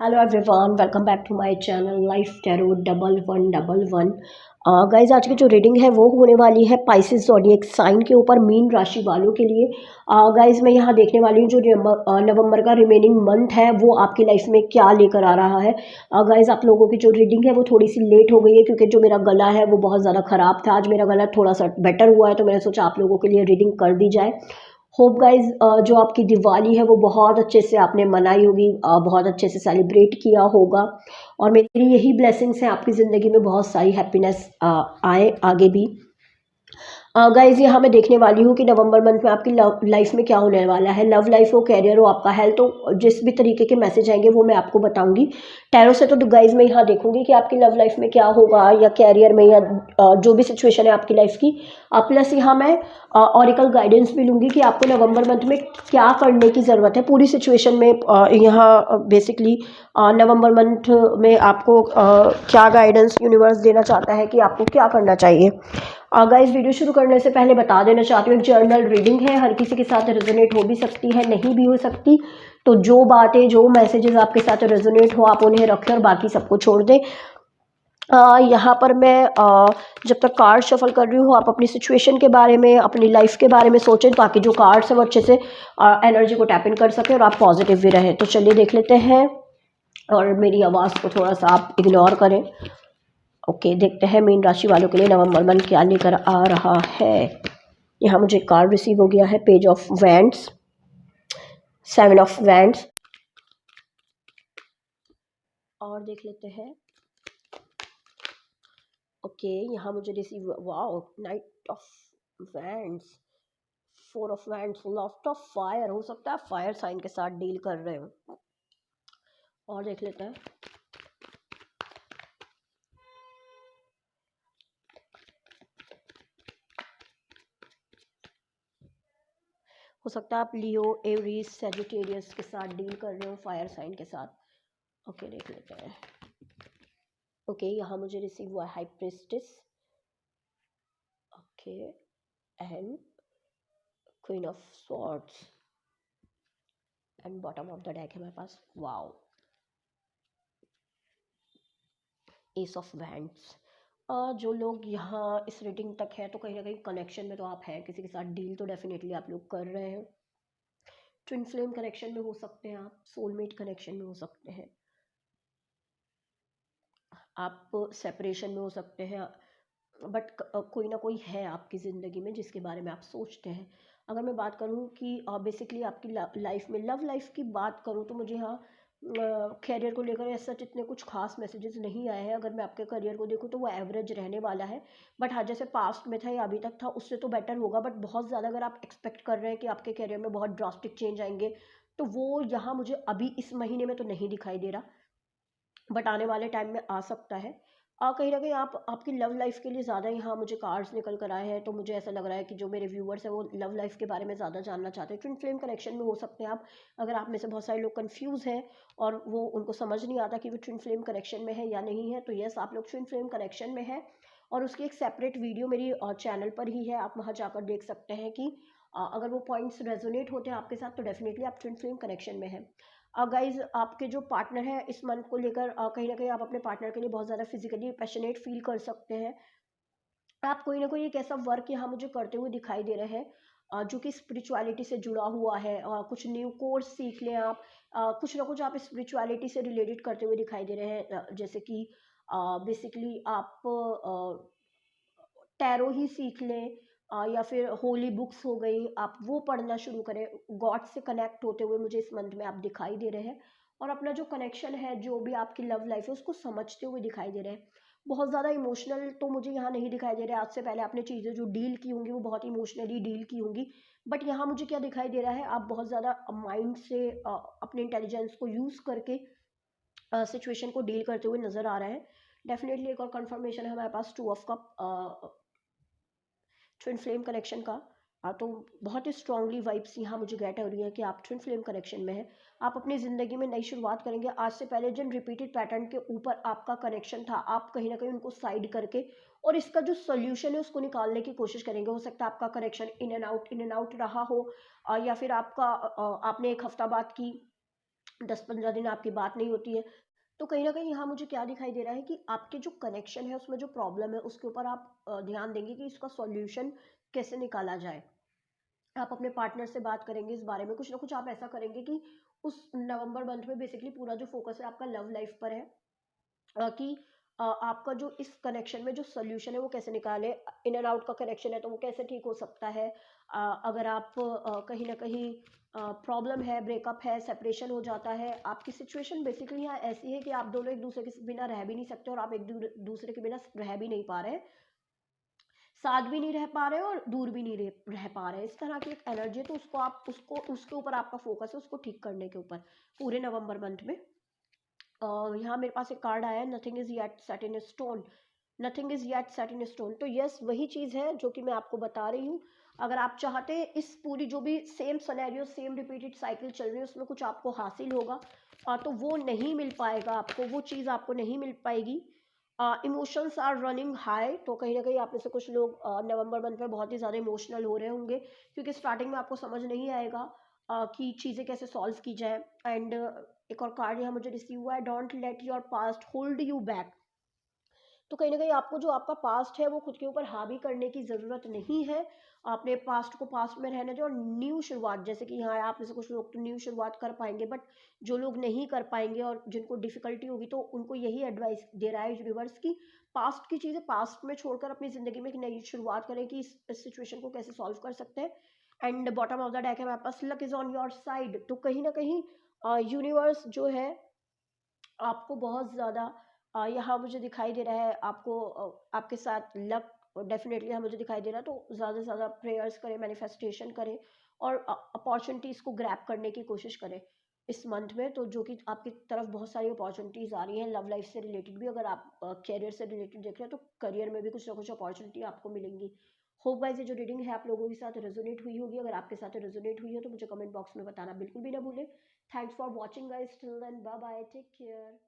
Hello everyone, welcome back to my channel life tarot 1111। Guys आज की जो reading है वो होने वाली है पाइसेस ज़ोडिएक साइन के ऊपर मीन राशि वालों के लिए। गाइज मैं यहाँ देखने वाली हूँ जो नवंबर का रिमेनिंग मंथ है वो आपकी लाइफ में क्या लेकर आ रहा है। गाइज आप लोगों की जो रीडिंग है वो थोड़ी सी लेट हो गई है क्योंकि जो मेरा गला है वो बहुत ज़्यादा ख़राब था। आज मेरा गला थोड़ा सा बेटर हुआ है तो मैंने सोचा आप लोगों के लिए रीडिंग कर दी जाए। होप गाइज जो आपकी दिवाली है वो बहुत अच्छे से आपने मनाई होगी, बहुत अच्छे से सेलिब्रेट किया होगा। और मेरी यही ब्लेसिंग्स हैं आपकी ज़िंदगी में बहुत सारी हैप्पीनेस आए आगे भी। गाइज यहाँ मैं देखने वाली हूँ कि नवंबर मंथ में आपकी लव लाइफ में क्या होने वाला है। लव लाइफ हो, कैरियर हो, आपका हेल्थ हो, जिस भी तरीके के मैसेज आएंगे वो मैं आपको बताऊंगी टैरो से। तो गाइज मैं यहाँ देखूंगी कि आपकी लव लाइफ में क्या होगा या कैरियर में या जो भी सिचुएशन है आपकी लाइफ की। प्लस यहाँ मैं ऑरिकल गाइडेंस भी लूंगी कि आपको नवंबर मंथ में क्या करने की ज़रूरत है पूरी सिचुएशन में। यहाँ बेसिकली नवंबर मंथ में आपको क्या गाइडेंस यूनिवर्स देना चाहता है कि आपको क्या करना चाहिए। गाइस वीडियो शुरू करने से पहले बता देना चाहती हूँ एक जर्नल रीडिंग है, हर किसी के साथ रेजोनेट हो भी सकती है, नहीं भी हो सकती। तो जो बातें जो मैसेजेस आपके साथ रेजोनेट हो आप उन्हें रखें और बाकी सबको छोड़ दें। यहाँ पर मैं जब तक कार्ड शफल कर रही हूँ आप अपनी सिचुएशन के बारे में, अपनी लाइफ के बारे में सोचें ताकि जो कार्ड्स है वो अच्छे से एनर्जी को टैप इन कर सकें और आप पॉजिटिव भी रहें। तो चलिए देख लेते हैं और मेरी आवाज़ को थोड़ा सा आप इग्नोर करें। ओके, देखते हैं मीन राशि वालों के लिए नवंबर मंथ क्या लेकर आ रहा है। यहाँ मुझे कार्ड रिसीव हो गया है, page of wands, 7 of wands. और देख लेते हैं। ओके, यहाँ मुझे receive, wow, night of wands, 4 of wands, loft of fire. हो सकता है फायर साइन के साथ डील कर रहे हो। और देख लेते हैं। हो सकता है आप लियो, एवरीज, सेजिटेरियस के साथ डील कर रहे हो, फायर साइन के साथ। ओके, देख लेते हैं। ओके, यहाँ मुझे रिसीव हुआ high priestess, okay, and queen of swords, and bottom of the deck है मेरे पास, वाओ, एस ऑफ वैंड्स। जो लोग यहाँ इस रीडिंग तक है तो कहीं ना कहीं कनेक्शन में तो आप हैं, किसी के साथ डील तो डेफिनेटली आप लोग कर रहे हैं। ट्विन फ्लेम कनेक्शन में हो सकते हैं आप, सोलमेट कनेक्शन में हो सकते हैं आप, सेपरेशन में हो सकते हैं। बट कोई ना कोई है आपकी ज़िंदगी में जिसके बारे में आप सोचते हैं। अगर मैं बात करूं कि बेसिकली आपकी लाइफ में लव लाइफ की बात करूं तो मुझे यहाँ करियर को लेकर ऐसा इतने कुछ खास मैसेजेस नहीं आए हैं। अगर मैं आपके करियर को देखूं तो वो एवरेज रहने वाला है। बट हाँ, जैसे पास्ट में था या अभी तक था उससे तो बेटर होगा। बट बहुत ज़्यादा अगर आप एक्सपेक्ट कर रहे हैं कि आपके करियर में बहुत ड्रास्टिक चेंज आएंगे तो वो यहाँ मुझे अभी इस महीने में तो नहीं दिखाई दे रहा। बट आने वाले टाइम में आ सकता है। कहीं ना कहीं आप आपकी लव लाइफ के लिए ज़्यादा यहाँ मुझे कार्ड्स निकल कर आए हैं तो मुझे ऐसा लग रहा है कि जो मेरे व्यूअर्स हैं वो लव लाइफ के बारे में ज़्यादा जानना चाहते हैं। ट्विन फ्लेम कनेक्शन में हो सकते हैं आप। अगर आप में से बहुत सारे लोग कंफ्यूज हैं और वो उनको समझ नहीं आता कि वो ट्विन फ्लेम कनेक्शन में है या नहीं है, तो यस, आप लोग ट्विन फ्लेम कनेक्शन में है। और उसकी एक सेपरेट वीडियो मेरी चैनल पर ही है, आप वहाँ जाकर देख सकते हैं कि अगर वो पॉइंट्स रेजोनेट होते हैं आपके साथ तो डेफिनेटली आप ट्विन फ्लेम कनेक्शन में है। गाइज आपके जो पार्टनर है इस मंथ को लेकर कहीं ना कहीं आप अपने पार्टनर के लिए बहुत ज़्यादा फिजिकली पैशनेट फील कर सकते हैं। आप कोई ना कोई एक ऐसा वर्क यहाँ मुझे करते हुए दिखाई दे रहे हैं जो कि स्पिरिचुअलिटी से जुड़ा हुआ है। कुछ न्यू कोर्स सीख लें आप, कुछ ना कुछ आप स्पिरिचुअलिटी से रिलेटेड करते हुए दिखाई दे रहे हैं। जैसे कि बेसिकली आप टैरो ही सीख लें, या फिर होली बुक्स हो गई आप वो पढ़ना शुरू करें। गॉड से कनेक्ट होते हुए मुझे इस मंथ में आप दिखाई दे रहे हैं। और अपना जो कनेक्शन है, जो भी आपकी लव लाइफ है उसको समझते हुए दिखाई दे रहे हैं। बहुत ज़्यादा इमोशनल तो मुझे यहाँ नहीं दिखाई दे रहा है। आज से पहले आपने चीज़ें जो डील की होंगी वो बहुत इमोशनली डील की होंगी। बट यहाँ मुझे क्या दिखाई दे रहा है, आप बहुत ज़्यादा माइंड से अपने इंटेलिजेंस को यूज़ करके सिचुएशन को डील करते हुए नज़र आ रहे हैं। डेफिनेटली एक और कंफर्मेशन है हमारे पास, 2 of cup, twin flame connection का। तो बहुत ही स्ट्रांगली वाइब्स यहाँ मुझे गेट हो रही है कि आप ट्विन फ्लेम कनेक्शन में है। आप अपनी ज़िंदगी में नई शुरुआत करेंगे। आज से पहले जिन रिपीटेड पैटर्न के ऊपर आपका कनेक्शन था आप कहीं ना कहीं उनको साइड करके और इसका जो सोल्यूशन है उसको निकालने की कोशिश करेंगे। हो सकता है आपका कनेक्शन इन एंड आउट रहा हो, या फिर आपका आपने एक हफ्ता बाद की 10-15 दिन आपकी बात नहीं होती है, तो कहीं न कहीं यहाँ मुझे क्या दिखाई दे रहा है कि आपके जो कनेक्शन है उसमें जो प्रॉब्लम है उसके ऊपर आप ध्यान देंगे कि इसका सॉल्यूशन कैसे निकाला जाए। आप अपने पार्टनर से बात करेंगे इस बारे में, कुछ ना कुछ आप ऐसा करेंगे कि उस नवंबर मंथ में बेसिकली पूरा जो फोकस है आपका लव लाइफ पर है, कि आपका जो इस कनेक्शन में जो सॉल्यूशन है वो कैसे निकाले। इन एंड आउट का कनेक्शन है तो वो कैसे ठीक हो सकता है। अगर आप कहीं ना कहीं प्रॉब्लम है, ब्रेकअप है, सेपरेशन हो जाता है, आपकी सिचुएशन बेसिकली यहाँ ऐसी है कि आप दोनों एक दूसरे के बिना रह भी नहीं सकते और आप एक दूसरे के बिना रह भी नहीं पा रहे, साथ भी नहीं रह पा रहे और दूर भी नहीं रह पा रहे। इस तरह की एक एनर्जी है, तो उसको आप उसको उसके ऊपर आपका फोकस है, उसको ठीक करने के ऊपर पूरे नवंबर मंथ में। यहाँ मेरे पास एक कार्ड आया है, nothing is yet set in stone. Nothing is yet set in stone, तो यस वही चीज़ है जो कि मैं आपको बता रही हूँ। अगर आप चाहते हैं इस पूरी जो भी same scenario, same repeated cycle चल रही है उसमें कुछ आपको हासिल होगा, तो वो नहीं मिल पाएगा आपको, वो चीज़ आपको नहीं मिल पाएगी। इमोशंस आर रनिंग हाई, तो कहीं ना कहीं आप में से कुछ लोग नवंबर मंथ में बहुत ही ज़्यादा इमोशनल हो रहे होंगे, क्योंकि स्टार्टिंग में आपको समझ नहीं आएगा कि चीज़ें कैसे सॉल्व की जाए। एंड एक और कार्ड यहाँ मुझे रिसीव हुआ है, don't let your past hold you back. तो कहीं ना कहीं आपको जो आपका पास्ट है वो खुद के ऊपर हावी करने की ज़रूरत नहीं है। अपने पास्ट को पास्ट में रहने दो और न्यू शुरुआत, जैसे कि यहाँ आप में से कुछ लोग तो न्यू शुरुआत कर पाएंगे, बट जो लोग नहीं कर पाएंगे और जिनको डिफिकल्टी होगी तो उनको यही एडवाइस दे रहा है यूनिवर्स की, पास्ट की चीज़ें पास्ट में छोड़कर अपनी ज़िंदगी में एक नई शुरुआत करें कि इस सिचुएशन को कैसे सॉल्व कर सकते हैं। And bottom of the deck है मेरे पास, luck is on your side. तो कहीं ना कहीं यूनिवर्स जो है आपको बहुत ज़्यादा यहाँ मुझे दिखाई दे रहा है, आपको आपके साथ लक डेफिनेटली यहाँ मुझे दिखाई दे रहा है। तो ज़्यादा से ज़्यादा प्रेयर्स करें, मैनिफेस्टेशन करें और अपॉर्चुनिटीज़ को ग्रैब करने की कोशिश करें इस मंथ में। तो जो कि आपकी तरफ बहुत सारी अपॉर्चुनिटीज़ आ रही हैं लव लाइफ से रिलेटेड भी, अगर आप करियर से रिलेटेड देख रहे हैं तो करियर में भी कुछ ना कुछ अपॉर्चुनिटी आपको मिलेंगी। होप गाइस ये जो रीडिंग है आप लोगों के साथ रेजोनेट हुई होगी। अगर आपके साथ रेजोनेट हुई है तो मुझे कमेंट बॉक्स में बताना बिल्कुल भी ना भूलें। Thanks for watching guys, till then bye bye, take care.